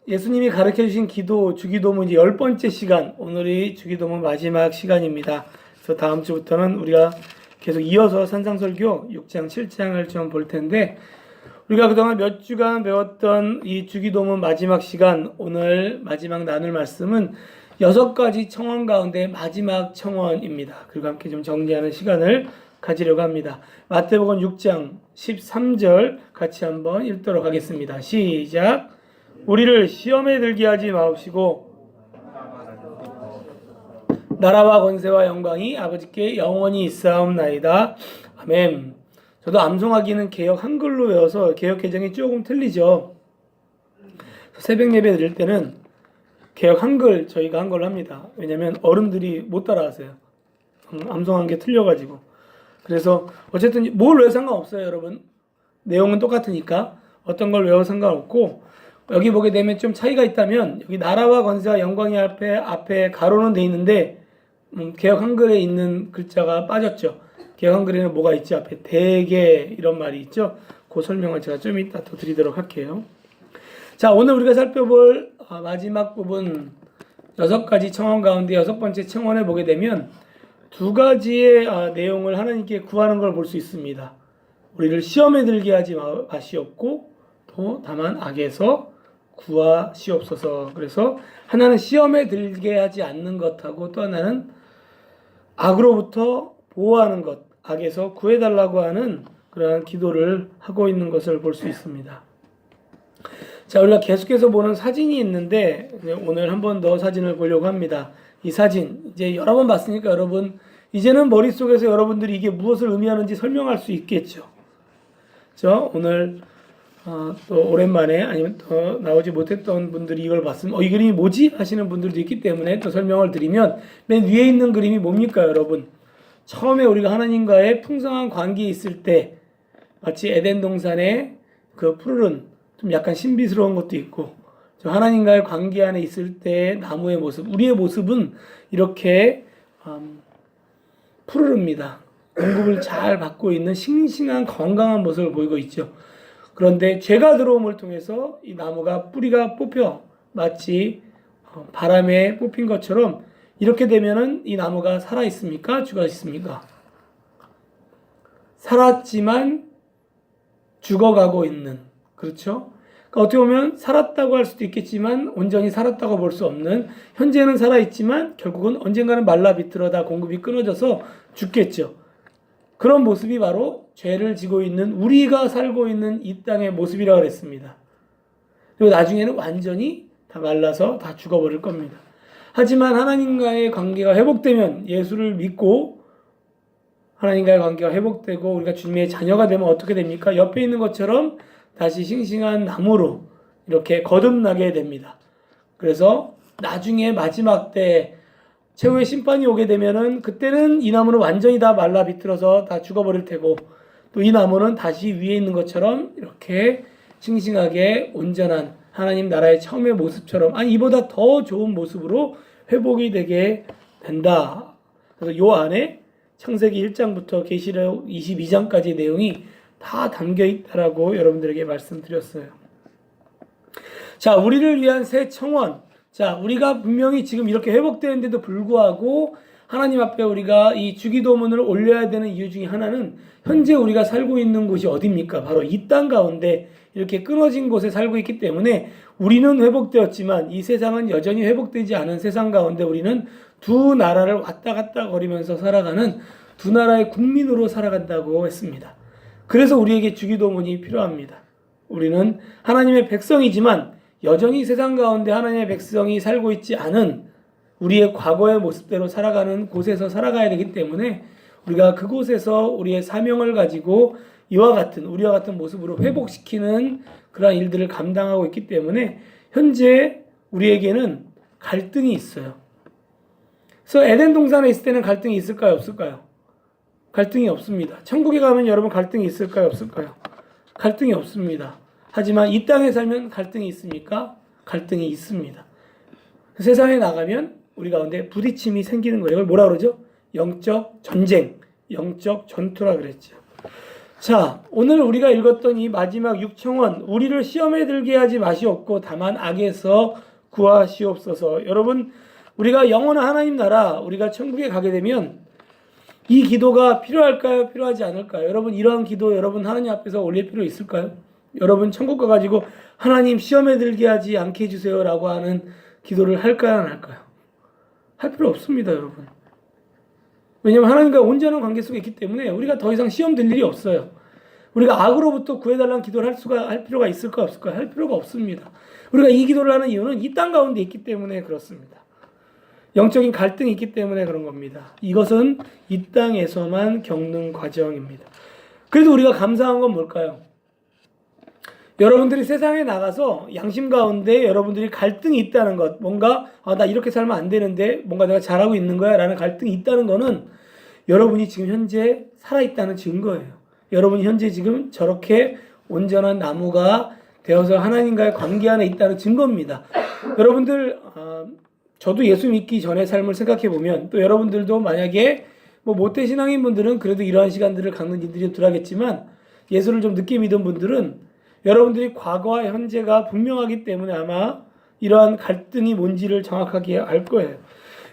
예수님이 가르쳐 주신 기도, 주기도문 이제 10번째 시간, 오늘이 주기도문 마지막 시간입니다. 그래서 다음 주부터는 우리가 계속 이어서 산상설교 6장, 7장을 좀 볼 텐데, 우리가 그동안 몇 주간 배웠던 이 주기도문 마지막 시간, 오늘 마지막 나눌 말씀은 6가지 청원 가운데 마지막 청원입니다. 그리고 함께 좀 정리하는 시간을 가지려고 합니다. 마태복음 6장 13절 같이 한번 읽도록 하겠습니다. 시작. 우리를 시험에 들게 하지 마옵시고 나라와 권세와 영광이 아버지께 영원히 있사옵나이다. 아멘. 저도 암송하기는 개역 한글로 외워서 개역 개정이 조금 틀리죠. 새벽 예배 드릴 때는 개역 한글 저희가 한글로 합니다. 왜냐하면 어른들이 못 따라하세요. 암송한 게 틀려가지고. 그래서 어쨌든 뭘 외워 상관없어요, 여러분. 내용은 똑같으니까 어떤 걸 외워 상관없고, 여기 보게 되면 좀 차이가 있다면 여기 나라와 권세와 영광이 앞에 가로는 돼 있는데 개역 한글에 있는 글자가 빠졌죠. 개역 한글에는 뭐가 있지? 앞에 대개 이런 말이 있죠. 그 설명을 제가 좀 이따 더 드리도록 할게요. 자, 오늘 우리가 살펴볼 마지막 부분 6가지 청원 가운데 6번째 청원을 보게 되면 2가지의 내용을 하나님께 구하는 걸 볼 수 있습니다. 우리를 시험에 들게 하지 마시옵고 또 다만 악에서 구하시옵소서. 그래서 하나는 시험에 들게 하지 않는 것하고 또 하나는 악으로부터 보호하는 것, 악에서 구해달라고 하는 그러한 기도를 하고 있는 것을 볼 수 있습니다. 자, 우리가 계속해서 보는 사진이 있는데 오늘 한 번 더 사진을 보려고 합니다. 이 사진 이제 여러 번 봤으니까 여러분 이제는 머릿속에서 여러분들이 이게 무엇을 의미하는지 설명할 수 있겠죠. 오늘 또 오랜만에 아니면 더 나오지 못했던 분들이 이걸 봤으면 이 그림이 뭐지? 하시는 분들도 있기 때문에 또 설명을 드리면 맨 위에 있는 그림이 뭡니까, 여러분? 처음에 우리가 하나님과의 풍성한 관계에 있을 때 마치 에덴 동산의 그 푸르른 좀 약간 신비스러운 것도 있고 하나님과의 관계 안에 있을 때 나무의 모습, 우리의 모습은 이렇게 푸르릅니다. 공급을 잘 받고 있는 싱싱한 건강한 모습을 보이고 있죠. 그런데 죄가 들어옴을 통해서 이 나무가 뿌리가 뽑혀 마치 바람에 뽑힌 것처럼 이렇게 되면은 이 나무가 살아 있습니까? 죽어 있습니까? 살았지만 죽어가고 있는, 그렇죠? 그러니까 어떻게 보면 살았다고 할 수도 있겠지만 온전히 살았다고 볼 수 없는, 현재는 살아있지만 결국은 언젠가는 말라 비틀어다 공급이 끊어져서 죽겠죠. 그런 모습이 바로 죄를 지고 있는 우리가 살고 있는 이 땅의 모습이라고 그랬습니다. 그리고 나중에는 완전히 다 말라서 다 죽어버릴 겁니다. 하지만 하나님과의 관계가 회복되면, 예수를 믿고 하나님과의 관계가 회복되고 우리가 주님의 자녀가 되면 어떻게 됩니까? 옆에 있는 것처럼 다시 싱싱한 나무로 이렇게 거듭나게 됩니다. 그래서 나중에 마지막 때 최후의 심판이 오게 되면은 그때는 이 나무는 완전히 다 말라 비틀어서 다 죽어버릴 테고 또 이 나무는 다시 위에 있는 것처럼 이렇게 싱싱하게 온전한 하나님 나라의 처음의 모습처럼 이보다 더 좋은 모습으로 회복이 되게 된다. 그래서 요 안에 창세기 1장부터 계시록 22장까지 내용이 다 담겨 있다라고 여러분들에게 말씀드렸어요. 자, 우리를 위한 새 청원. 자, 우리가 분명히 지금 이렇게 회복되는데도 불구하고 하나님 앞에 우리가 이 주기도문을 올려야 되는 이유 중에 하나는 현재 우리가 살고 있는 곳이 어디입니까? 바로 이 땅 가운데 이렇게 끊어진 곳에 살고 있기 때문에 우리는 회복되었지만 이 세상은 여전히 회복되지 않은 세상 가운데 우리는 두 나라를 왔다 갔다 거리면서 살아가는 두 나라의 국민으로 살아간다고 했습니다. 그래서 우리에게 주기도문이 필요합니다. 우리는 하나님의 백성이지만 여전히 세상 가운데 하나님의 백성이 살고 있지 않은 우리의 과거의 모습대로 살아가는 곳에서 살아가야 되기 때문에 우리가 그곳에서 우리의 사명을 가지고 우리와 같은 모습으로 회복시키는 그런 일들을 감당하고 있기 때문에 현재 우리에게는 갈등이 있어요. 그래서 에덴 동산에 있을 때는 갈등이 있을까요? 없을까요? 갈등이 없습니다. 천국에 가면 여러분 갈등이 있을까요? 없을까요? 갈등이 없습니다. 하지만 이 땅에 살면 갈등이 있습니까? 갈등이 있습니다. 세상에 나가면 우리 가운데 부딪힘이 생기는 거예요. 이걸 뭐라 그러죠? 영적 전쟁, 영적 전투라 그랬죠. 자, 오늘 우리가 읽었던 이 마지막 육청원, 우리를 시험에 들게 하지 마시옵고 다만 악에서 구하시옵소서. 여러분, 우리가 영원한 하나님 나라, 우리가 천국에 가게 되면 이 기도가 필요할까요? 필요하지 않을까요? 여러분, 이러한 기도 여러분 하나님 앞에서 올릴 필요 있을까요? 여러분, 천국 가가지고 하나님 시험에 들게 하지 않게 해주세요 라고 하는 기도를 할까요? 안 할까요? 할 필요 없습니다, 여러분. 왜냐하면 하나님과 온전한 관계 속에 있기 때문에 우리가 더 이상 시험 들 일이 없어요. 우리가 악으로부터 구해달라는 기도를 할 필요가 있을까 없을까? 할 필요가 없습니다. 우리가 이 기도를 하는 이유는 이 땅 가운데 있기 때문에 그렇습니다. 영적인 갈등이 있기 때문에 그런 겁니다. 이것은 이 땅에서만 겪는 과정입니다. 그래도 우리가 감사한 건 뭘까요? 여러분들이 세상에 나가서 양심 가운데 여러분들이 갈등이 있다는 것, 뭔가 나 이렇게 살면 안 되는데 뭔가 내가 잘하고 있는 거야 라는 갈등이 있다는 거는 여러분이 지금 현재 살아있다는 증거예요. 여러분이 현재 지금 저렇게 온전한 나무가 되어서 하나님과의 관계 안에 있다는 증거입니다. 여러분들 저도 예수 믿기 전의 삶을 생각해 보면 또 여러분들도 만약에 뭐 모태 신앙인 분들은 그래도 이러한 시간들을 갖는 이들이 덜하겠지만 예수를 좀 늦게 믿은 분들은 여러분들이 과거와 현재가 분명하기 때문에 아마 이러한 갈등이 뭔지를 정확하게 알 거예요.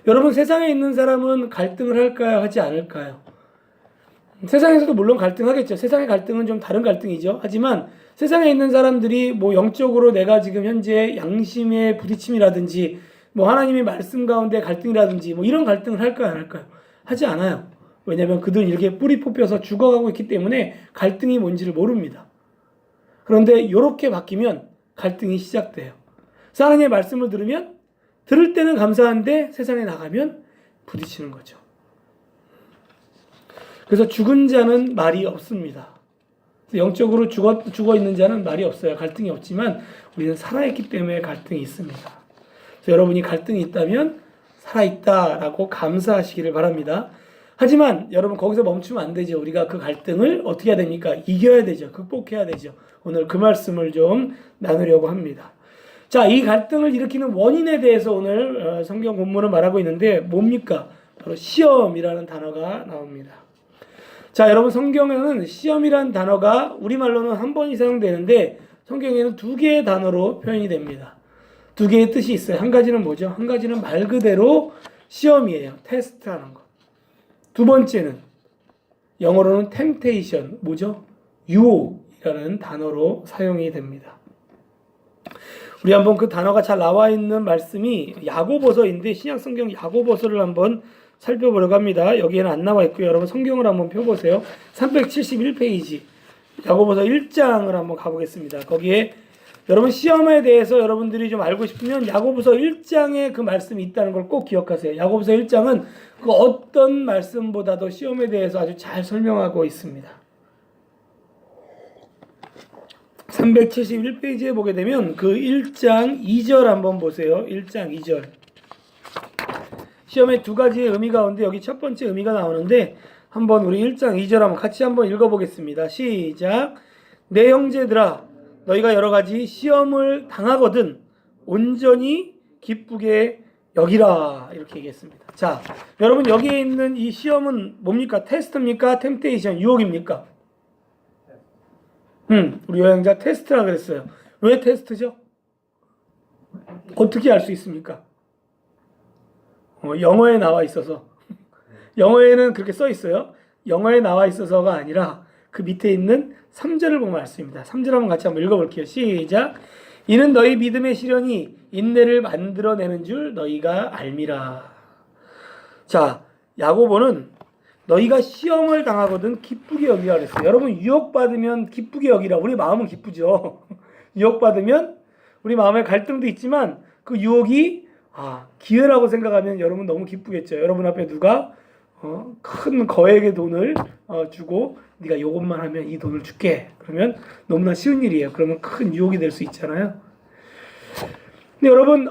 여러분, 세상에 있는 사람은 갈등을 할까요? 하지 않을까요? 세상에서도 물론 갈등하겠죠. 세상의 갈등은 좀 다른 갈등이죠. 하지만 세상에 있는 사람들이 뭐 영적으로 내가 지금 현재 양심의 부딪힘이라든지 뭐 하나님의 말씀 가운데 갈등이라든지 뭐 이런 갈등을 할까요? 안 할까요? 하지 않아요. 왜냐하면 그들은 이렇게 뿌리 뽑혀서 죽어가고 있기 때문에 갈등이 뭔지를 모릅니다. 그런데 이렇게 바뀌면 갈등이 시작돼요. 하나님의 말씀을 들으면 들을 때는 감사한데 세상에 나가면 부딪히는 거죠. 그래서 죽은 자는 말이 없습니다. 영적으로 죽어 있는 자는 말이 없어요. 갈등이 없지만 우리는 살아있기 때문에 갈등이 있습니다. 그래서 여러분이 갈등이 있다면 살아있다라고 감사하시기를 바랍니다. 하지만 여러분 거기서 멈추면 안 되죠. 우리가 그 갈등을 어떻게 해야 됩니까? 이겨야 되죠. 극복해야 되죠. 오늘 그 말씀을 좀 나누려고 합니다. 자, 이 갈등을 일으키는 원인에 대해서 오늘 성경 본문을 말하고 있는데 뭡니까? 바로 시험이라는 단어가 나옵니다. 자, 여러분 성경에는 시험이라는 단어가 우리말로는 한 번이 사용되는데 성경에는 두 개의 단어로 표현이 됩니다. 두 개의 뜻이 있어요. 한 가지는 뭐죠? 한 가지는 말 그대로 시험이에요. 테스트하는 거. 두 번째는 영어로는 temptation, 뭐죠? 유혹이라는 단어로 사용이 됩니다. 우리 한번 그 단어가 잘 나와 있는 말씀이 야고보서인데 신약성경 야고보서를 한번 살펴보려고 합니다. 여기에는 안 나와 있고요. 여러분 성경을 한번 펴보세요. 371페이지 야고보서 1장을 한번 가보겠습니다. 거기에 여러분 시험에 대해서 여러분들이 좀 알고 싶으면 야고보서 1장에 그 말씀이 있다는 걸 꼭 기억하세요. 야고보서 1장은 그 어떤 말씀보다도 시험에 대해서 아주 잘 설명하고 있습니다. 371페이지에 보게 되면 그 1장 2절 한번 보세요. 1장 2절. 시험의 두 가지의 의미 가운데 여기 첫 번째 의미가 나오는데 한번 우리 1장 2절 한번 같이 한번 읽어보겠습니다. 시작. 내 형제들아 너희가 여러 가지 시험을 당하거든 온전히 기쁘게 여기라 이렇게 얘기했습니다. 자, 여러분 여기에 있는 이 시험은 뭡니까? 테스트입니까? 템테이션, 유혹입니까? 우리 여행자 테스트라 그랬어요. 왜 테스트죠? 어떻게 알 수 있습니까? 영어에 나와 있어서. 영어에는 그렇게 써 있어요. 영어에 나와 있어서가 아니라 그 밑에 있는 3절을 보면 알 수 있습니다. 3절 한번 같이 한번 읽어볼게요. 시작. 이는 너희 믿음의 시련이 인내를 만들어내는 줄 너희가 알미라. 자, 야고보는 너희가 시험을 당하거든 기쁘게 여기라 그랬어요. 여러분 유혹받으면 기쁘게 여기라. 우리 마음은 기쁘죠. 유혹받으면 우리 마음에 갈등도 있지만 그 유혹이 기회라고 생각하면 여러분 너무 기쁘겠죠. 여러분 앞에 누가 큰 거액의 돈을 주고 네가 요것만 하면 이 돈을 줄게. 그러면 너무나 쉬운 일이에요. 그러면 큰 유혹이 될 수 있잖아요. 근데 여러분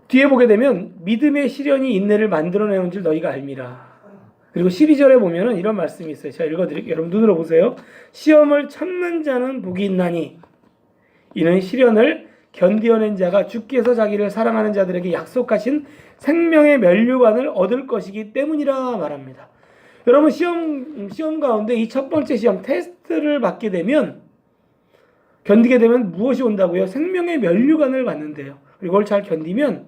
뒤에 보게 되면 믿음의 시련이 인내를 만들어내는 줄 너희가 알미라. 그리고 12절에 보면은 이런 말씀이 있어요. 제가 읽어드릴게요. 여러분 눈으로 보세요. 시험을 참는 자는 복이 있나니 이는 시련을 견디어낸 자가 주께서 자기를 사랑하는 자들에게 약속하신 생명의 면류관을 얻을 것이기 때문이라 말합니다. 여러분 시험 가운데 이 첫 번째 시험 테스트를 받게 되면 견디게 되면 무엇이 온다고요? 생명의 면류관을 받는데요. 그리고 그걸 잘 견디면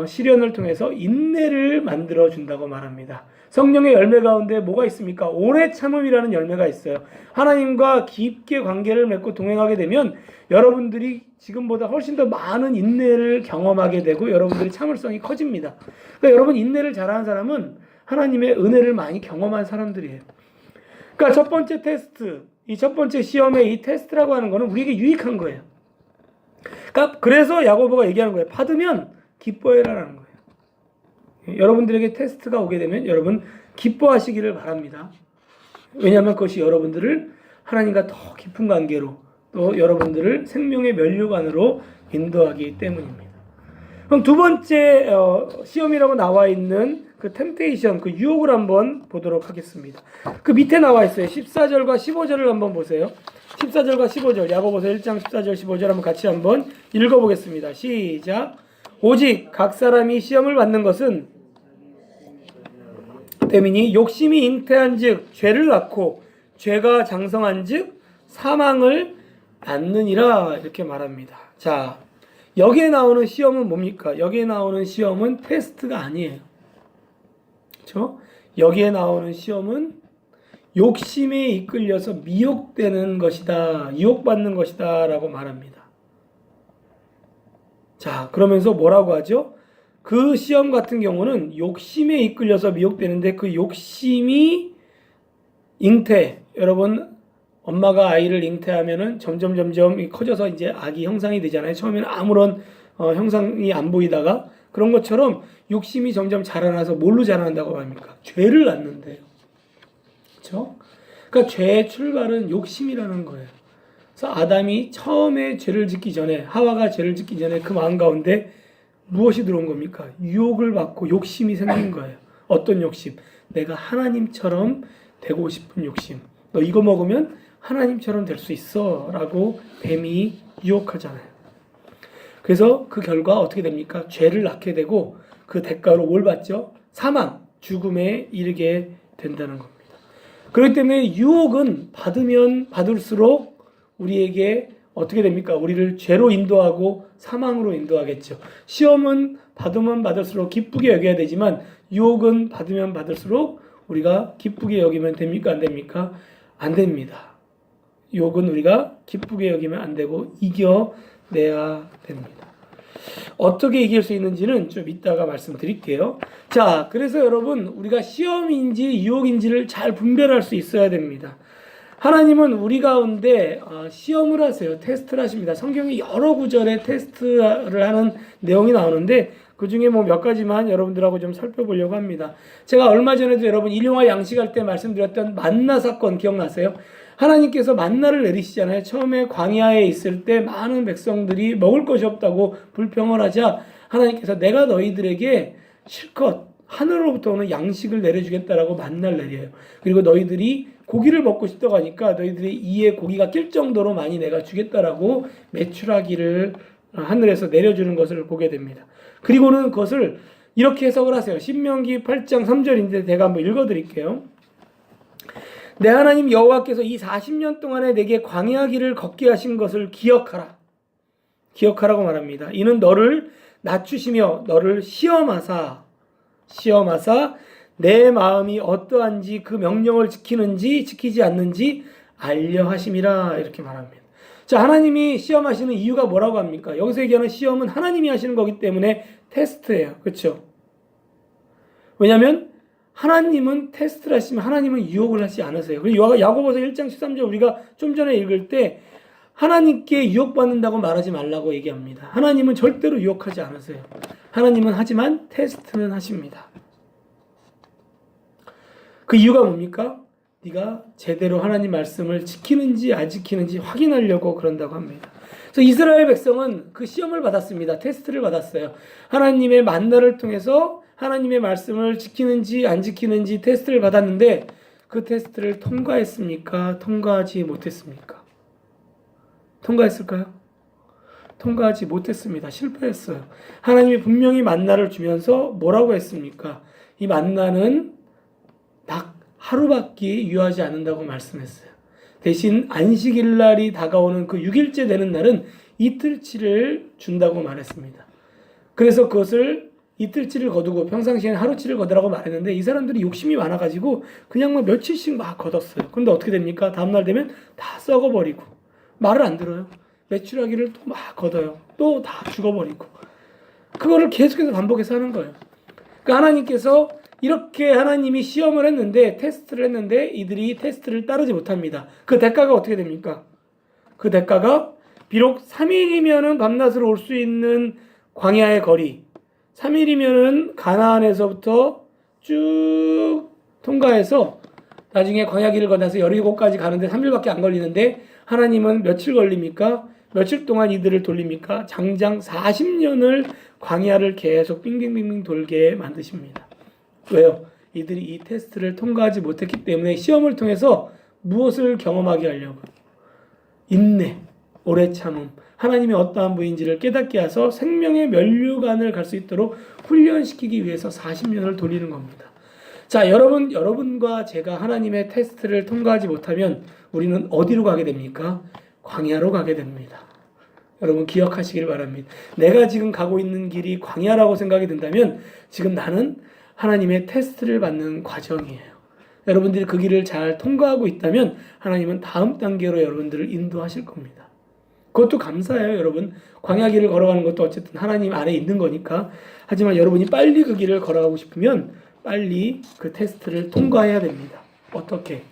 시련을 통해서 인내를 만들어 준다고 말합니다. 성령의 열매 가운데 뭐가 있습니까? 오래 참음이라는 열매가 있어요. 하나님과 깊게 관계를 맺고 동행하게 되면 여러분들이 지금보다 훨씬 더 많은 인내를 경험하게 되고 여러분들의 참을성이 커집니다. 그러니까 여러분 인내를 잘하는 사람은 하나님의 은혜를 많이 경험한 사람들이에요. 그러니까 첫 번째 테스트, 이 첫 번째 시험의 이 테스트라고 하는 거는 우리에게 유익한 거예요. 그러니까 그래서 야고보가 얘기하는 거예요. 받으면 기뻐해라라는 거예요. 여러분들에게 테스트가 오게 되면 여러분 기뻐하시기를 바랍니다. 왜냐하면 그것이 여러분들을 하나님과 더 깊은 관계로 또 여러분들을 생명의 면류관으로 인도하기 때문입니다. 그럼 두 번째 시험이라고 나와 있는 그 템테이션, 그 유혹을 한번 보도록 하겠습니다. 그 밑에 나와 있어요. 14절과 15절을 한번 보세요. 14절과 15절, 야고보서 1장 14절 15절 한번 같이 한번 읽어보겠습니다. 시작. 오직 각 사람이 시험을 받는 것은 때문이 욕심이 잉태한 즉 죄를 낳고 죄가 장성한 즉 사망을 낳느니라 이렇게 말합니다. 자, 여기에 나오는 시험은 뭡니까? 여기에 나오는 시험은 테스트가 아니에요. 그렇죠? 여기에 나오는 시험은 욕심에 이끌려서 미혹되는 것이다. 유혹받는 것이다 라고 말합니다. 자, 그러면서 뭐라고 하죠? 그 시험 같은 경우는 욕심에 이끌려서 미혹되는데 그 욕심이 잉태, 여러분 엄마가 아이를 잉태하면은 점점 커져서 이제 아기 형상이 되잖아요. 처음에는 아무런 형상이 안 보이다가 그런 것처럼 욕심이 점점 자라나서 뭘로 자란다고 합니까? 죄를 낳는데요. 그렇죠? 그러니까 죄의 출발은 욕심이라는 거예요. 그래서 아담이 처음에 죄를 짓기 전에, 하와가 죄를 짓기 전에 그 마음 가운데 무엇이 들어온 겁니까? 유혹을 받고 욕심이 생긴 거예요. 어떤 욕심? 내가 하나님처럼 되고 싶은 욕심. 너 이거 먹으면 하나님처럼 될 수 있어 라고 뱀이 유혹하잖아요. 그래서 그 결과 어떻게 됩니까? 죄를 낳게 되고 그 대가로 뭘 받죠? 사망, 죽음에 이르게 된다는 겁니다. 그렇기 때문에 유혹은 받으면 받을수록 우리에게 어떻게 됩니까? 우리를 죄로 인도하고 사망으로 인도하겠죠. 시험은 받으면 받을수록 기쁘게 여겨야 되지만 유혹은 받으면 받을수록 우리가 기쁘게 여기면 됩니까? 안 됩니까? 안 됩니다. 유혹은 우리가 기쁘게 여기면 안 되고 이겨내야 됩니다. 어떻게 이길 수 있는지는 좀 이따가 말씀드릴게요. 자, 그래서 여러분 우리가 시험인지 유혹인지를 잘 분별할 수 있어야 됩니다. 하나님은 우리 가운데 시험을 하세요. 테스트를 하십니다. 성경에 여러 구절에 테스트를 하는 내용이 나오는데 그 중에 뭐 몇 가지만 여러분들하고 좀 살펴보려고 합니다. 제가 얼마 전에도 여러분 일용할 양식할 때 말씀드렸던 만나 사건 기억나세요? 하나님께서 만나를 내리시잖아요. 처음에 광야에 있을 때 많은 백성들이 먹을 것이 없다고 불평을 하자 하나님께서 내가 너희들에게 실컷 하늘로부터 오는 양식을 내려주겠다라고 만나를 내려요. 그리고 너희들이 고기를 먹고 싶다고 하니까 너희들이 이에 고기가 낄 정도로 많이 내가 주겠다라고 메추라기를 하늘에서 내려주는 것을 보게 됩니다. 그리고는 그것을 이렇게 해석을 하세요. 신명기 8장 3절인데 제가 한번 읽어드릴게요. 내 하나님 여호와께서 이 40년 동안에 내게 광야 길을 걷게 하신 것을 기억하라. 기억하라고 말합니다. 이는 너를 낮추시며 너를 시험하사 내 마음이 어떠한지 그 명령을 지키는지 지키지 않는지 알려 하심이라 이렇게 말합니다. 자, 하나님이 시험하시는 이유가 뭐라고 합니까? 여기서 얘기하는 시험은 하나님이 하시는 거기 때문에 테스트예요. 그렇죠? 왜냐하면 하나님은 테스트를 하시면 하나님은 유혹을 하지 않으세요. 그리고 야고보서 1장 13절 우리가 좀 전에 읽을 때 하나님께 유혹받는다고 말하지 말라고 얘기합니다. 하나님은 절대로 유혹하지 않으세요. 하나님은 하지만 테스트는 하십니다. 그 이유가 뭡니까? 네가 제대로 하나님 말씀을 지키는지 안 지키는지 확인하려고 그런다고 합니다. 그래서 이스라엘 백성은 그 시험을 받았습니다. 테스트를 받았어요. 하나님의 만나를 통해서 하나님의 말씀을 지키는지 안 지키는지 테스트를 받았는데 그 테스트를 통과했습니까? 통과하지 못했습니까? 통과했을까요? 통과하지 못했습니다. 실패했어요. 하나님이 분명히 만나를 주면서 뭐라고 했습니까? 이 만나는 하루밖에 유하지 않는다고 말씀했어요. 대신 안식일 날이 다가오는 그 6일째 되는 날은 이틀치를 준다고 말했습니다. 그래서 그것을 이틀치를 거두고 평상시에는 하루치를 거두라고 말했는데 이 사람들이 욕심이 많아가지고 그냥 막 며칠씩 막 거뒀어요. 그런데 어떻게 됩니까? 다음날 되면 다 썩어버리고 말을 안 들어요. 메추라기를 또 막 걷어요. 또 다 죽어버리고 그거를 계속해서 반복해서 하는 거예요. 그러니까 하나님께서 이렇게 하나님이 시험을 했는데 테스트를 했는데 이들이 테스트를 따르지 못합니다. 그 대가가 어떻게 됩니까? 그 대가가 비록 3일이면은 밤낮으로 올 수 있는 광야의 거리, 3일이면은 가나안에서부터 쭉 통과해서 나중에 광야길을 건너서 여리고까지 가는데 3일밖에 안 걸리는데 하나님은 며칠 걸립니까? 며칠 동안 이들을 돌립니까? 장장 40년을 광야를 계속 빙빙빙빙 돌게 만드십니다. 왜요? 이들이 이 테스트를 통과하지 못했기 때문에 시험을 통해서 무엇을 경험하게 하려고? 인내, 오래 참음, 하나님이 어떠한 분인지를 깨닫게 해서 생명의 면류관을 갈 수 있도록 훈련시키기 위해서 40년을 돌리는 겁니다. 자, 여러분과 제가 하나님의 테스트를 통과하지 못하면 우리는 어디로 가게 됩니까? 광야로 가게 됩니다. 여러분 기억하시길 바랍니다. 내가 지금 가고 있는 길이 광야라고 생각이 든다면 지금 나는 하나님의 테스트를 받는 과정이에요. 여러분들이 그 길을 잘 통과하고 있다면 하나님은 다음 단계로 여러분들을 인도하실 겁니다. 그것도 감사해요, 여러분. 광야 길을 걸어가는 것도 어쨌든 하나님 아래 있는 거니까. 하지만 여러분이 빨리 그 길을 걸어가고 싶으면 빨리 그 테스트를 통과해야 됩니다. 어떻게?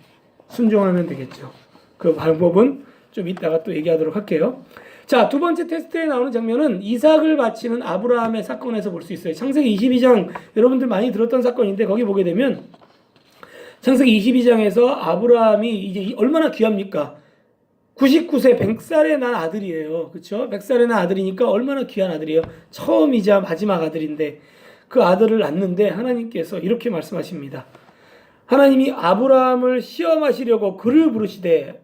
순종하면 되겠죠. 그 방법은 좀 이따가 또 얘기하도록 할게요. 자, 두 번째 테스트에 나오는 장면은 이삭을 바치는 아브라함의 사건에서 볼 수 있어요. 창세기 22장 여러분들 많이 들었던 사건인데 거기 보게 되면 창세기 22장에서 아브라함이 이제 얼마나 귀합니까? 99세 100살에 난 아들이에요. 그렇죠? 100살에 난 아들이니까 얼마나 귀한 아들이에요. 처음이자 마지막 아들인데 그 아들을 낳는데 하나님께서 이렇게 말씀하십니다. 하나님이 아브라함을 시험하시려고 그를 부르시되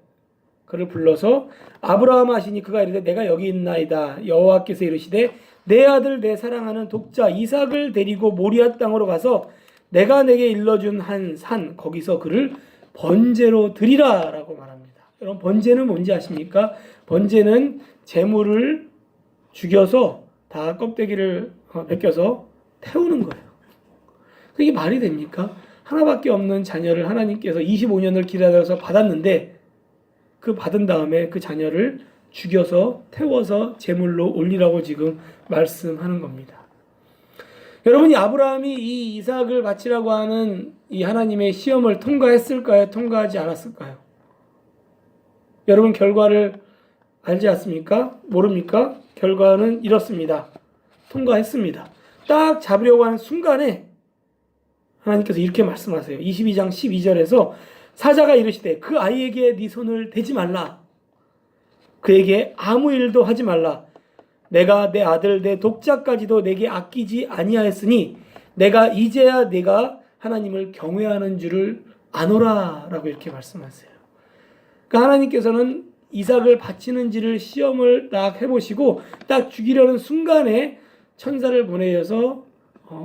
그를 불러서 아브라함 하시니 그가 이르되 내가 여기 있나이다. 여호와께서 이르시되 내 아들 내 사랑하는 독자 이삭을 데리고 모리아 땅으로 가서 내가 내게 일러준 한 산 거기서 그를 번제로 드리라 라고 말합니다. 여러분 번제는 뭔지 아십니까? 번제는 제물을 죽여서 다 껍데기를 벗겨서 태우는 거예요. 이게 말이 됩니까? 하나밖에 없는 자녀를 하나님께서 25년을 기다려서 받았는데 그 받은 다음에 그 자녀를 죽여서 태워서 제물로 올리라고 지금 말씀하는 겁니다. 여러분이 아브라함이 이 이삭을 바치라고 하는 이 하나님의 시험을 통과했을까요? 통과하지 않았을까요? 여러분 결과를 알지 않습니까? 모릅니까? 결과는 이렇습니다. 통과했습니다. 딱 잡으려고 하는 순간에 하나님께서 이렇게 말씀하세요. 22장 12절에서 사자가 이르시되 그 아이에게 네 손을 대지 말라. 그에게 아무 일도 하지 말라. 내가 내 아들 내 독자까지도 내게 아끼지 아니하였으니 내가 이제야 내가 하나님을 경외하는 줄을 아노라 라고 이렇게 말씀하세요. 그러니까 하나님께서는 이삭을 바치는지를 시험을 딱 해보시고 딱 죽이려는 순간에 천사를 보내셔서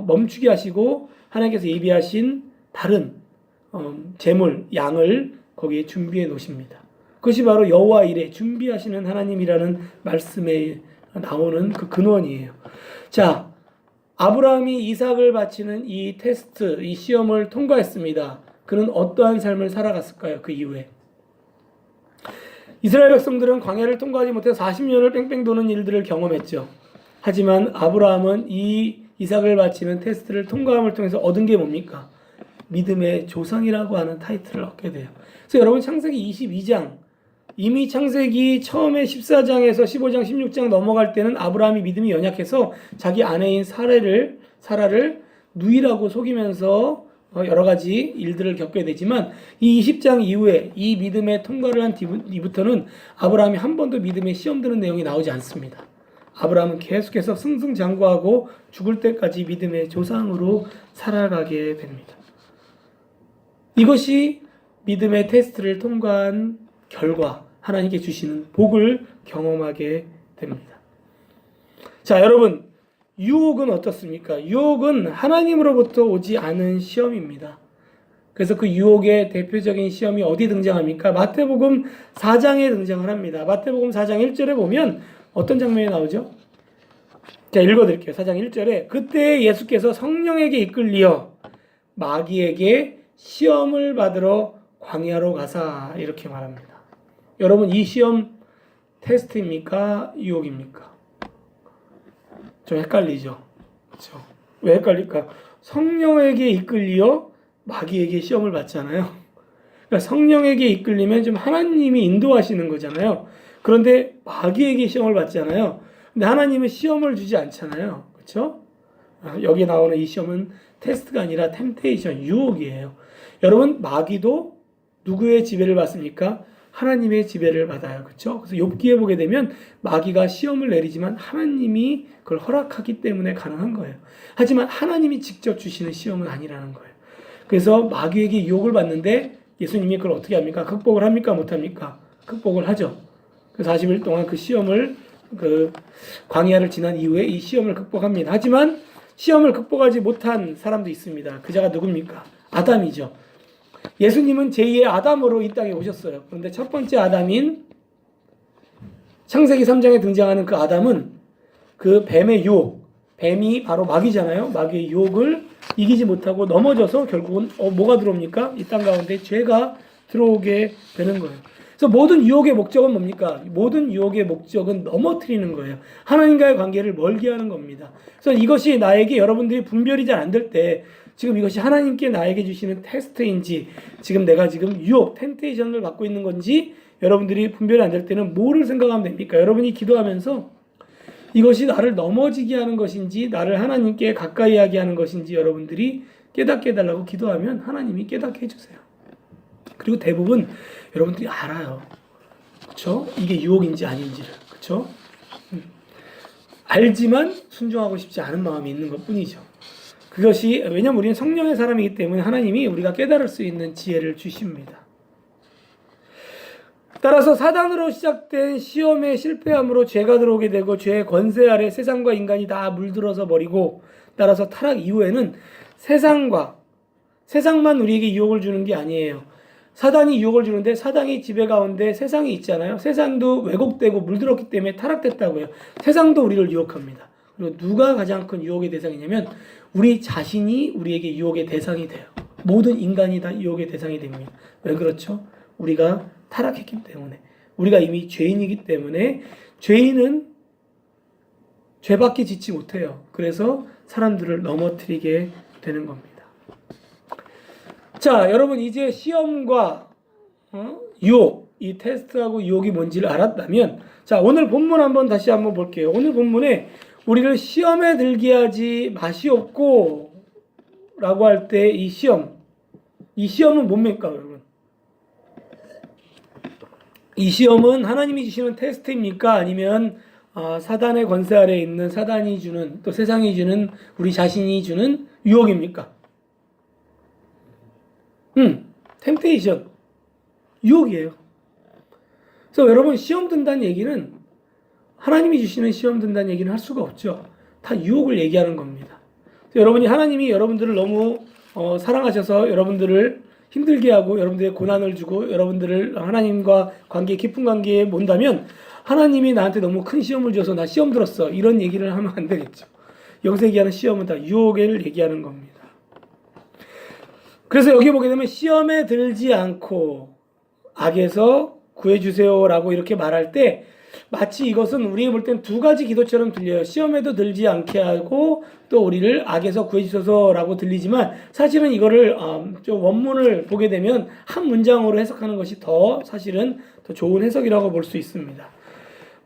멈추게 하시고 하나님께서 예비하신 다른 제물, 양을 거기에 준비해 놓으십니다. 그것이 바로 여호와 이레 준비하시는 하나님이라는 말씀에 나오는 그 근원이에요. 자, 아브라함이 이삭을 바치는 이 테스트, 이 시험을 통과했습니다. 그는 어떠한 삶을 살아갔을까요? 그 이후에. 이스라엘 백성들은 광야를 통과하지 못해서 40년을 뺑뺑 도는 일들을 경험했죠. 하지만 아브라함은 이 이삭을 바치는 테스트를 통과함을 통해서 얻은 게 뭡니까? 믿음의 조상이라고 하는 타이틀을 얻게 돼요. 그래서 여러분 창세기 22장 이미 창세기 처음에 14장에서 15장 16장 넘어갈 때는 아브라함이 믿음이 연약해서 자기 아내인 사라를 누이라고 속이면서 여러 가지 일들을 겪게 되지만 이 20장 이후에 이 믿음의 통과를 한 뒤부터는 아브라함이 한 번도 믿음에 시험 드는 내용이 나오지 않습니다. 아브라함은 계속해서 승승장구하고 죽을 때까지 믿음의 조상으로 살아가게 됩니다. 이것이 믿음의 테스트를 통과한 결과 하나님께 주시는 복을 경험하게 됩니다. 자, 여러분 유혹은 어떻습니까? 유혹은 하나님으로부터 오지 않은 시험입니다. 그래서 그 유혹의 대표적인 시험이 어디 등장합니까? 마태복음 4장에 등장을 합니다. 마태복음 4장 1절에 보면 어떤 장면이 나오죠? 자, 읽어드릴게요. 4장 1절에 그때 예수께서 성령에게 이끌리어 마귀에게 시험을 받으러 광야로 가사 이렇게 말합니다. 여러분 이 시험 테스트입니까? 유혹입니까? 좀 헷갈리죠? 그렇죠? 왜 헷갈릴까? 성령에게 이끌리어 마귀에게 시험을 받잖아요. 그러니까 성령에게 이끌리면 좀 하나님이 인도하시는 거잖아요. 그런데 마귀에게 시험을 받잖아요. 근데 하나님은 시험을 주지 않잖아요. 그렇죠? 여기 나오는 이 시험은 테스트가 아니라 템테이션, 유혹이에요. 여러분 마귀도 누구의 지배를 받습니까? 하나님의 지배를 받아요. 그렇죠? 그래서 욥기에 보게 되면 마귀가 시험을 내리지만 하나님이 그걸 허락하기 때문에 가능한 거예요. 하지만 하나님이 직접 주시는 시험은 아니라는 거예요. 그래서 마귀에게 유혹을 받는데 예수님이 그걸 어떻게 합니까? 극복을 합니까? 못합니까? 극복을 하죠. 그 40일 동안 그 시험을 그 광야를 지난 이후에 이 시험을 극복합니다. 하지만 시험을 극복하지 못한 사람도 있습니다. 그 자가 누굽니까? 아담이죠. 예수님은 제2의 아담으로 이 땅에 오셨어요. 그런데 첫 번째 아담인 창세기 3장에 등장하는 그 아담은 그 뱀의 유혹, 뱀이 바로 마귀잖아요. 마귀의 유혹을 이기지 못하고 넘어져서 결국은 뭐가 들어옵니까? 이 땅 가운데 죄가 들어오게 되는 거예요. 그래서 모든 유혹의 목적은 뭡니까? 모든 유혹의 목적은 넘어뜨리는 거예요. 하나님과의 관계를 멀게 하는 겁니다. 그래서 이것이 나에게 여러분들이 분별이 잘 안 될 때 지금 이것이 하나님께 나에게 주시는 테스트인지 지금 내가 지금 유혹, 템테이션을 받고 있는 건지 여러분들이 분별이 안 될 때는 뭐를 생각하면 됩니까? 여러분이 기도하면서 이것이 나를 넘어지게 하는 것인지 나를 하나님께 가까이 하게 하는 것인지 여러분들이 깨닫게 해달라고 기도하면 하나님이 깨닫게 해주세요. 그리고 대부분 여러분들이 알아요. 그렇죠? 이게 유혹인지 아닌지를. 그렇죠? 알지만 순종하고 싶지 않은 마음이 있는 것뿐이죠. 그것이 왜냐하면 우리는 성령의 사람이기 때문에 하나님이 우리가 깨달을 수 있는 지혜를 주십니다. 따라서 사단으로 시작된 시험의 실패함으로 죄가 들어오게 되고 죄의 권세 아래 세상과 인간이 다 물들어서 버리고 따라서 타락 이후에는 세상만 우리에게 유혹을 주는 게 아니에요. 사단이 유혹을 주는데 사단이 지배 가운데 세상이 있잖아요. 세상도 왜곡되고 물들었기 때문에 타락됐다고요. 세상도 우리를 유혹합니다. 그리고 누가 가장 큰 유혹의 대상이냐면 우리 자신이 우리에게 유혹의 대상이 돼요. 모든 인간이 다 유혹의 대상이 됩니다. 왜 그렇죠? 우리가 타락했기 때문에 우리가 이미 죄인이기 때문에 죄인은 죄밖에 짓지 못해요. 그래서 사람들을 넘어뜨리게 되는 겁니다. 자, 여러분 이제 시험과 유혹, 이 테스트하고 유혹이 뭔지를 알았다면 자, 오늘 본문 다시 한번 볼게요. 오늘 본문에 우리를 시험에 들게 하지 마시옵고 라고 할 때 이 시험은 뭡니까 여러분? 이 시험은 하나님이 주시는 테스트입니까? 아니면 사단의 권세 아래에 있는 사단이 주는 또 세상이 주는 우리 자신이 주는 유혹입니까? 템테이션, 유혹이에요. 그래서 여러분 시험 든다는 얘기는 하나님이 주시는 시험 든다는 얘기는 할 수가 없죠. 다 유혹을 얘기하는 겁니다. 여러분이 하나님이 여러분들을 너무 사랑하셔서 여러분들을 힘들게 하고 여러분들의 고난을 주고 여러분들을 하나님과 깊은 관계에 몬다면 하나님이 나한테 너무 큰 시험을 줘서 나 시험 들었어 이런 얘기를 하면 안 되겠죠. 여기서 얘기하는 시험은 다 유혹을 얘기하는 겁니다. 그래서 여기 보게 되면 시험에 들지 않고 악에서 구해주세요라고 이렇게 말할 때 마치 이것은 우리가 볼 땐 두 가지 기도처럼 들려요. 시험에도 들지 않게 하고 또 우리를 악에서 구해주셔서라고 들리지만 사실은 이거를 좀 원문을 보게 되면 한 문장으로 해석하는 것이 사실은 더 좋은 해석이라고 볼 수 있습니다.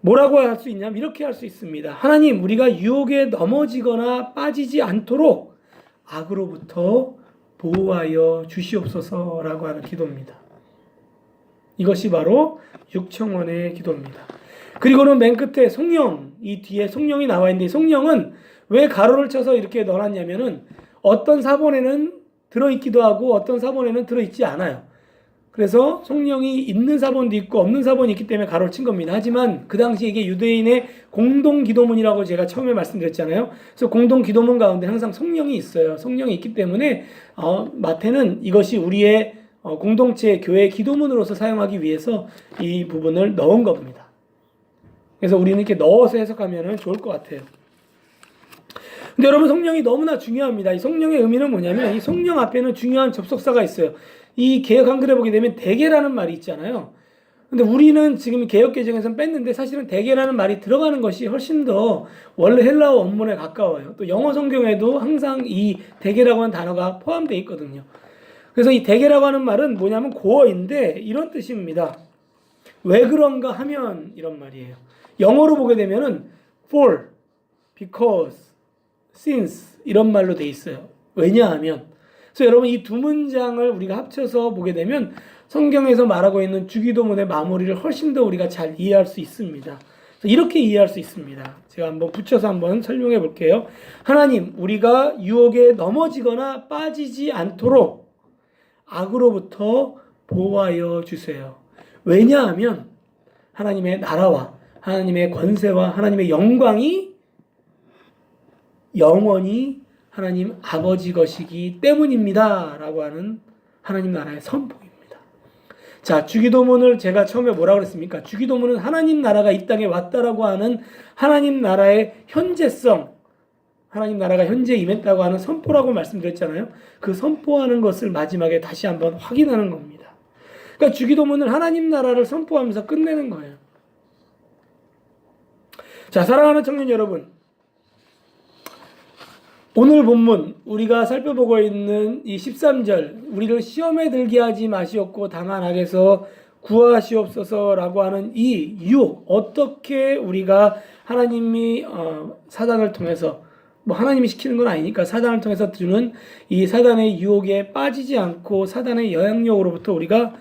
뭐라고 할 수 있냐면 이렇게 할 수 있습니다. 하나님 우리가 유혹에 넘어지거나 빠지지 않도록 악으로부터 보호하여 주시옵소서라고 하는 기도입니다. 이것이 바로 육청원의 기도입니다. 그리고는 맨 끝에 성령, 이 뒤에 성령이 나와 있는데 성령은 왜 가로를 쳐서 이렇게 넣어놨냐면은 어떤 사본에는 들어있기도 하고 어떤 사본에는 들어있지 않아요. 그래서 성령이 있는 사본도 있고 없는 사본이 있기 때문에 가로를 친 겁니다. 하지만 그 당시 이게 유대인의 공동 기도문이라고 제가 처음에 말씀드렸잖아요. 그래서 공동 기도문 가운데 항상 성령이 있어요. 성령이 있기 때문에 마태는 이것이 우리의 공동체 교회 기도문으로서 사용하기 위해서 이 부분을 넣은 겁니다. 그래서 우리는 이렇게 넣어서 해석하면 좋을 것 같아요. 근데 여러분, 성령이 너무나 중요합니다. 이 성령의 의미는 뭐냐면, 이 성령 앞에는 중요한 접속사가 있어요. 이 개역 한글에 보게 되면 대개라는 말이 있잖아요. 근데 우리는 지금 개역 개정에서는 뺐는데 사실은 대개라는 말이 들어가는 것이 훨씬 더 원래 헬라어 원문에 가까워요. 또 영어 성경에도 항상 이 대개라고 하는 단어가 포함되어 있거든요. 그래서 이 대개라고 하는 말은 뭐냐면 고어인데 이런 뜻입니다. 왜 그런가 하면 이런 말이에요. 영어로 보게 되면은 for, because, since 이런 말로 돼 있어요. 왜냐하면. 그래서 여러분, 이 두 문장을 우리가 합쳐서 보게 되면 성경에서 말하고 있는 주기도문의 마무리를 훨씬 더 우리가 잘 이해할 수 있습니다. 이렇게 이해할 수 있습니다. 제가 한번 붙여서 한번 설명해 볼게요. 하나님, 우리가 유혹에 넘어지거나 빠지지 않도록 악으로부터 보호하여 주세요. 왜냐하면 하나님의 나라와 하나님의 권세와 하나님의 영광이 영원히 하나님 아버지 것이기 때문입니다. 라고 하는 하나님 나라의 선포입니다. 자, 주기도문을 제가 처음에 뭐라고 그랬습니까? 주기도문은 하나님 나라가 이 땅에 왔다라고 하는 하나님 나라의 현재성, 하나님 나라가 현재 임했다고 하는 선포라고 말씀드렸잖아요. 그 선포하는 것을 마지막에 다시 한번 확인하는 겁니다. 그러니까 주기도문은 하나님 나라를 선포하면서 끝내는 거예요. 자, 사랑하는 청년 여러분, 오늘 본문 우리가 살펴보고 있는 이 13절, 우리를 시험에 들게 하지 마시옵고 다만 악에서 구하시옵소서라고 하는 이 유혹, 어떻게 우리가 하나님이 사단을 통해서, 뭐 하나님이 시키는 건 아니니까 사단을 통해서 주는 이 사단의 유혹에 빠지지 않고 사단의 영향력으로부터 우리가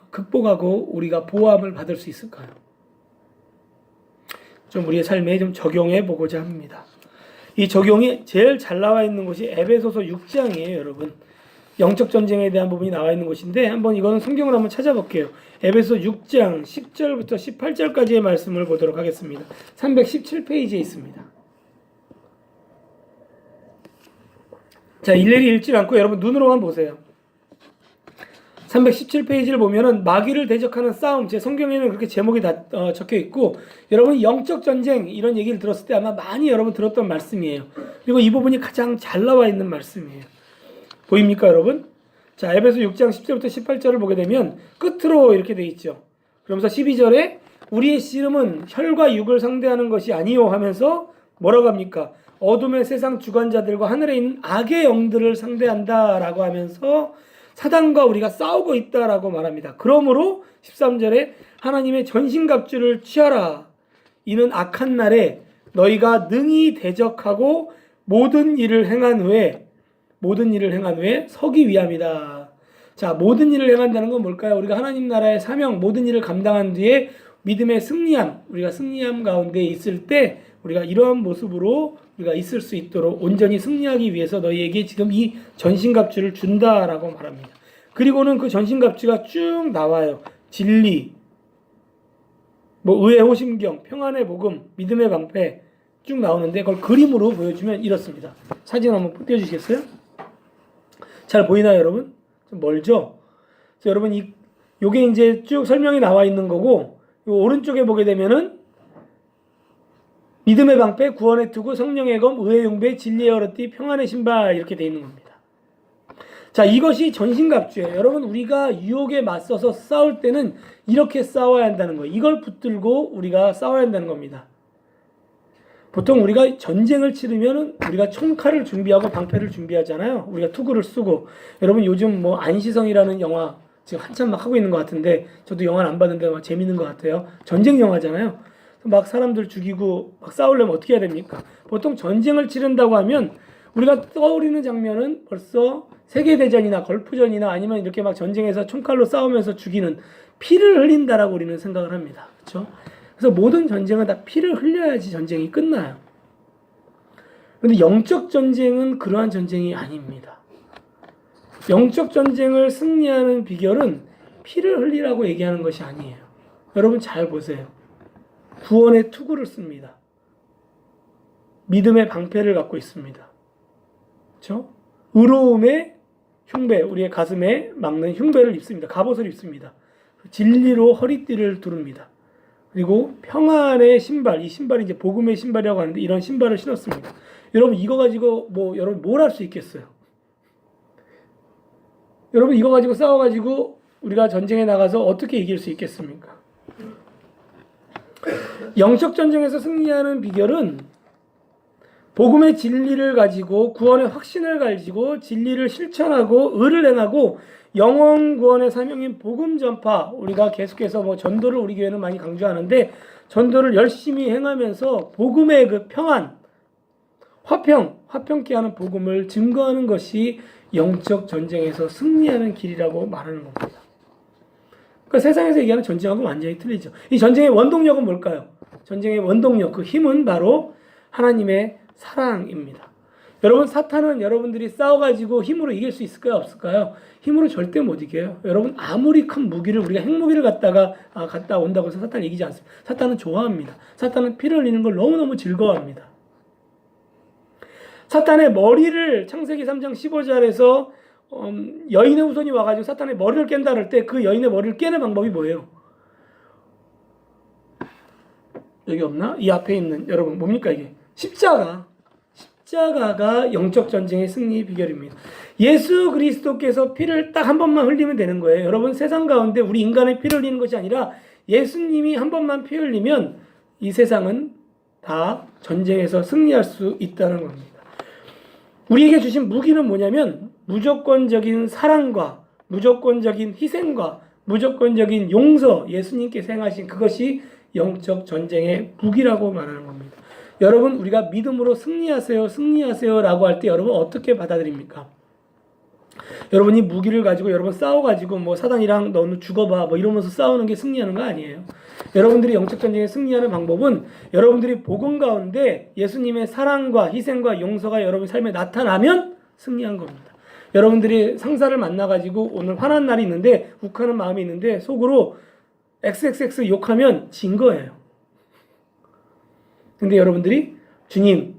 극복하고 우리가 보호함을 받을 수 있을까요? 좀 우리의 삶에 좀 적용해 보고자 합니다. 이 적용이 제일 잘 나와 있는 곳이 에베소서 6장이에요, 여러분. 영적 전쟁에 대한 부분이 나와 있는 곳인데 한번 이거는 성경을 한번 찾아볼게요. 에베소 6장 10절부터 18절까지의 말씀을 보도록 하겠습니다. 317페이지에 있습니다. 자, 일일이 읽지 않고 여러분 눈으로만 보세요. 317페이지를 보면은 마귀를 대적하는 싸움, 제 성경에는 그렇게 제목이 다 적혀 있고, 여러분이 영적 전쟁 이런 얘기를 들었을 때 아마 많이 여러분 들었던 말씀이에요. 그리고 이 부분이 가장 잘 나와 있는 말씀이에요. 보입니까, 여러분? 자, 에베소 6장 10절부터 18절을 보게 되면 끝으로 이렇게 돼 있죠. 그러면서 12절에 우리의 씨름은 혈과 육을 상대하는 것이 아니요 하면서 뭐라고 합니까? 어둠의 세상 주관자들과 하늘에 있는 악의 영들을 상대한다라고 하면서 사단과 우리가 싸우고 있다라고 말합니다. 그러므로 13절에 하나님의 전신갑주를 취하라. 이는 악한 날에 너희가 능히 대적하고 모든 일을 행한 후에 서기 위함이다. 자, 모든 일을 행한다는 건 뭘까요? 우리가 하나님 나라의 사명, 모든 일을 감당한 뒤에 믿음의 승리함, 우리가 승리함 가운데 있을 때 우리가 이러한 모습으로 우리가 있을 수 있도록 온전히 승리하기 위해서 너희에게 지금 이 전신갑주를 준다라고 말합니다. 그리고는 그 전신갑주가 쭉 나와요. 진리, 뭐 의의 호심경, 평안의 복음, 믿음의 방패 쭉 나오는데 그걸 그림으로 보여주면 이렇습니다. 사진 한번 띄워주시겠어요? 잘 보이나요, 여러분? 좀 멀죠? 그래서 여러분 요게 이제 쭉 설명이 나와 있는 거고, 요 오른쪽에 보게 되면은 믿음의 방패, 구원의 투구, 성령의 검, 의의 용배, 진리의 어릇띠, 평안의 신발 이렇게 돼 있는 겁니다. 자, 이것이 전신갑주예요. 여러분, 우리가 유혹에 맞서서 싸울 때는 이렇게 싸워야 한다는 거예요. 이걸 붙들고 우리가 싸워야 한다는 겁니다. 보통 우리가 전쟁을 치르면 우리가 총칼을 준비하고 방패를 준비하잖아요. 우리가 투구를 쓰고. 여러분, 요즘 뭐 안시성이라는 영화 지금 한참 막 하고 있는 것 같은데, 저도 영화는 안 봤는데 막 재밌는 것 같아요. 전쟁 영화잖아요. 막 사람들 죽이고 막 싸우려면 어떻게 해야 됩니까? 보통 전쟁을 치른다고 하면 우리가 떠오르는 장면은 벌써 세계대전이나 걸프전이나 아니면 이렇게 막 전쟁에서 총칼로 싸우면서 죽이는, 피를 흘린다라고 우리는 생각을 합니다. 그렇죠? 그래서 모든 전쟁은 다 피를 흘려야지 전쟁이 끝나요. 그런데 영적 전쟁은 그러한 전쟁이 아닙니다. 영적 전쟁을 승리하는 비결은 피를 흘리라고 얘기하는 것이 아니에요. 여러분 잘 보세요. 구원의 투구를 씁니다. 믿음의 방패를 갖고 있습니다. 그렇죠? 의로움의 흉배, 우리의 가슴에 막는 흉배를 입습니다. 갑옷을 입습니다. 진리로 허리띠를 두릅니다. 그리고 평안의 신발, 이 신발이 이제 복음의 신발이라고 하는데 이런 신발을 신었습니다. 여러분 이거 가지고 여러분 뭘 할 수 있겠어요? 여러분 이거 가지고 싸워가지고 우리가 전쟁에 나가서 어떻게 이길 수 있겠습니까? 영적 전쟁에서 승리하는 비결은 복음의 진리를 가지고 구원의 확신을 가지고 진리를 실천하고 의를 행하고 영혼 구원의 사명인 복음 전파, 우리가 계속해서 전도를 우리 교회는 많이 강조하는데 전도를 열심히 행하면서 복음의 그 평안, 화평케 하는 복음을 증거하는 것이 영적 전쟁에서 승리하는 길이라고 말하는 겁니다. 그러니까 세상에서 얘기하는 전쟁하고 완전히 틀리죠. 이 전쟁의 원동력은 뭘까요? 전쟁의 원동력, 그 힘은 바로 하나님의 사랑입니다. 여러분 사탄은 여러분들이 싸워가지고 힘으로 이길 수 있을까요? 없을까요? 힘으로 절대 못 이겨요. 여러분 아무리 큰 무기를 우리가 핵무기를 갔다 온다고 해서 사탄을 이기지 않습니다. 사탄은 좋아합니다. 사탄은 피를 흘리는 걸 너무너무 즐거워합니다. 사탄의 머리를 창세기 3장 15절에서 여인의 후손이 와가지고 사탄의 머리를 깬다 그럴 때 그 여인의 머리를 깨는 방법이 뭐예요? 여기 없나? 이 앞에 있는 여러분 뭡니까 이게? 십자가가 영적 전쟁의 승리의 비결입니다. 예수 그리스도께서 피를 딱 한 번만 흘리면 되는 거예요. 여러분 세상 가운데 우리 인간의 피를 흘리는 것이 아니라 예수님이 한 번만 피 흘리면 이 세상은 다 전쟁에서 승리할 수 있다는 겁니다. 우리에게 주신 무기는 뭐냐면 무조건적인 사랑과 무조건적인 희생과 무조건적인 용서, 예수님께서 행하신 그것이 영적 전쟁의 무기라고 말하는 겁니다. 여러분 우리가 믿음으로 승리하세요 라고 할 때 여러분 어떻게 받아들입니까? 여러분이 무기를 가지고 여러분 싸워가지고 사단이랑 너 죽어봐 이러면서 싸우는 게 승리하는 거 아니에요. 여러분들이 영적 전쟁에 승리하는 방법은 여러분들이 복음 가운데 예수님의 사랑과 희생과 용서가 여러분 삶에 나타나면 승리한 겁니다. 여러분들이 상사를 만나가지고 오늘 화난 날이 있는데 욱하는 마음이 있는데 속으로 XXX 욕하면 진 거예요. 근데 여러분들이 주님,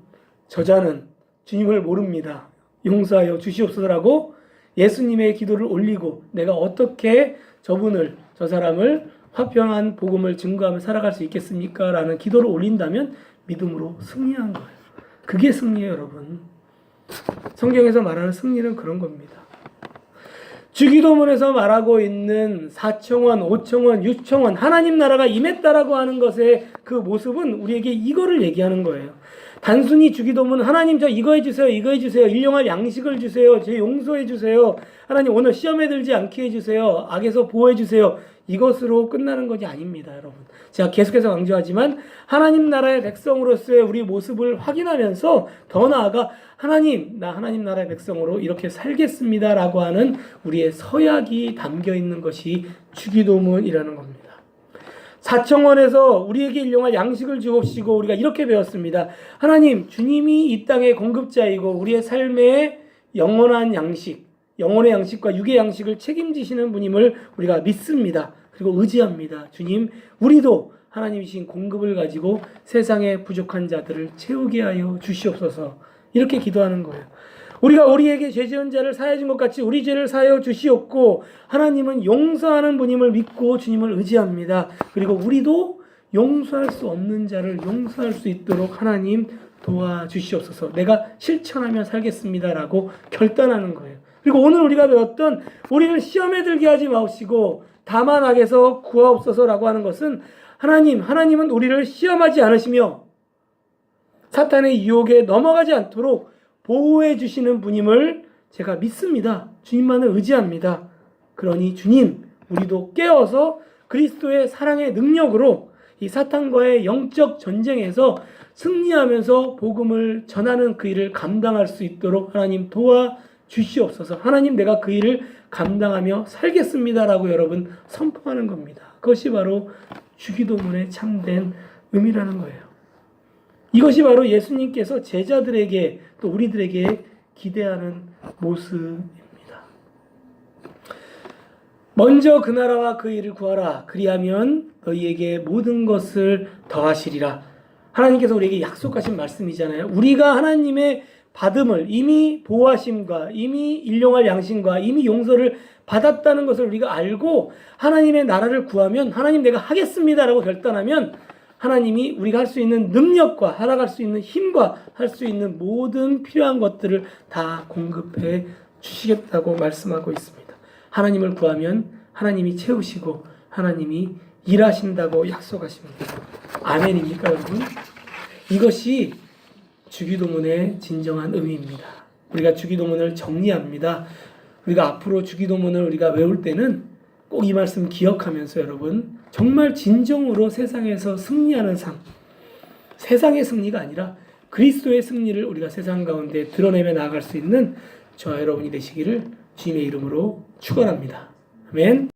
저자는 주님을 모릅니다. 용서하여 주시옵소서라고 예수님의 기도를 올리고 내가 어떻게 저 사람을 화평한 복음을 증거하며 살아갈 수 있겠습니까? 라는 기도를 올린다면 믿음으로 승리한 거예요. 그게 승리예요, 여러분. 성경에서 말하는 승리는 그런 겁니다. 주기도문에서 말하고 있는 4청원, 5청원, 6청원 하나님 나라가 임했다라고 하는 것의 그 모습은 우리에게 이거를 얘기하는 거예요. 단순히 주기도문 하나님 저 이거 해주세요. 일용할 양식을 주세요. 제 용서해 주세요. 하나님 오늘 시험에 들지 않게 해주세요. 악에서 보호해 주세요. 이것으로 끝나는 것이 아닙니다, 여러분. 제가 계속해서 강조하지만 하나님 나라의 백성으로서의 우리 모습을 확인하면서 더 나아가 하나님 나라의 백성으로 이렇게 살겠습니다라고 하는 우리의 서약이 담겨 있는 것이 주기도문이라는 겁니다. 사청원에서 우리에게 일용할 양식을 주옵시고 우리가 이렇게 배웠습니다. 하나님, 주님이 이 땅의 공급자이고 우리의 삶의 영원한 양식, 영혼의 양식과 육의 양식을 책임지시는 분임을 우리가 믿습니다. 그리고 의지합니다. 주님, 우리도 하나님이신 공급을 가지고 세상의 부족한 자들을 채우게 하여 주시옵소서. 이렇게 기도하는 거예요. 우리가 우리에게 죄 지은 자를 사하여 준 것 같이 우리 죄를 사하여 주시옵고 하나님은 용서하는 분임을 믿고 주님을 의지합니다. 그리고 우리도 용서할 수 없는 자를 용서할 수 있도록 하나님 도와주시옵소서. 내가 실천하며 살겠습니다라고 결단하는 거예요. 그리고 오늘 우리가 배웠던 우리를 시험에 들게 하지 마옵시고 다만 악에서 구하옵소서라고 하는 것은 하나님은 우리를 시험하지 않으시며 사탄의 유혹에 넘어가지 않도록 보호해 주시는 분임을 제가 믿습니다. 주님만을 의지합니다. 그러니 주님, 우리도 깨어서 그리스도의 사랑의 능력으로 이 사탄과의 영적 전쟁에서 승리하면서 복음을 전하는 그 일을 감당할 수 있도록 하나님 도와주시옵소서. 하나님, 내가 그 일을 감당하며 살겠습니다라고 여러분 선포하는 겁니다. 그것이 바로 주기도문의 참된 의미라는 거예요. 이것이 바로 예수님께서 제자들에게 또 우리들에게 기대하는 모습입니다. 먼저 그 나라와 그 일을 구하라. 그리하면 너희에게 모든 것을 더하시리라. 하나님께서 우리에게 약속하신 말씀이잖아요. 우리가 하나님의 받음을 이미 보호하심과 이미 일용할 양심과 이미 용서를 받았다는 것을 우리가 알고 하나님의 나라를 구하면 하나님 내가 하겠습니다라고 결단하면 하나님이 우리가 할 수 있는 능력과 살아갈 수 있는 힘과 할 수 있는 모든 필요한 것들을 다 공급해 주시겠다고 말씀하고 있습니다. 하나님을 구하면 하나님이 채우시고 하나님이 일하신다고 약속하십니다. 아멘입니까, 여러분? 이것이 주기도문의 진정한 의미입니다. 우리가 주기도문을 정리합니다. 우리가 앞으로 주기도문을 우리가 외울 때는 꼭 이 말씀 기억하면서 여러분 정말 진정으로 세상에서 승리하는 삶, 세상의 승리가 아니라 그리스도의 승리를 우리가 세상 가운데 드러내며 나아갈 수 있는 저와 여러분이 되시기를 주님의 이름으로 축원합니다. 아멘.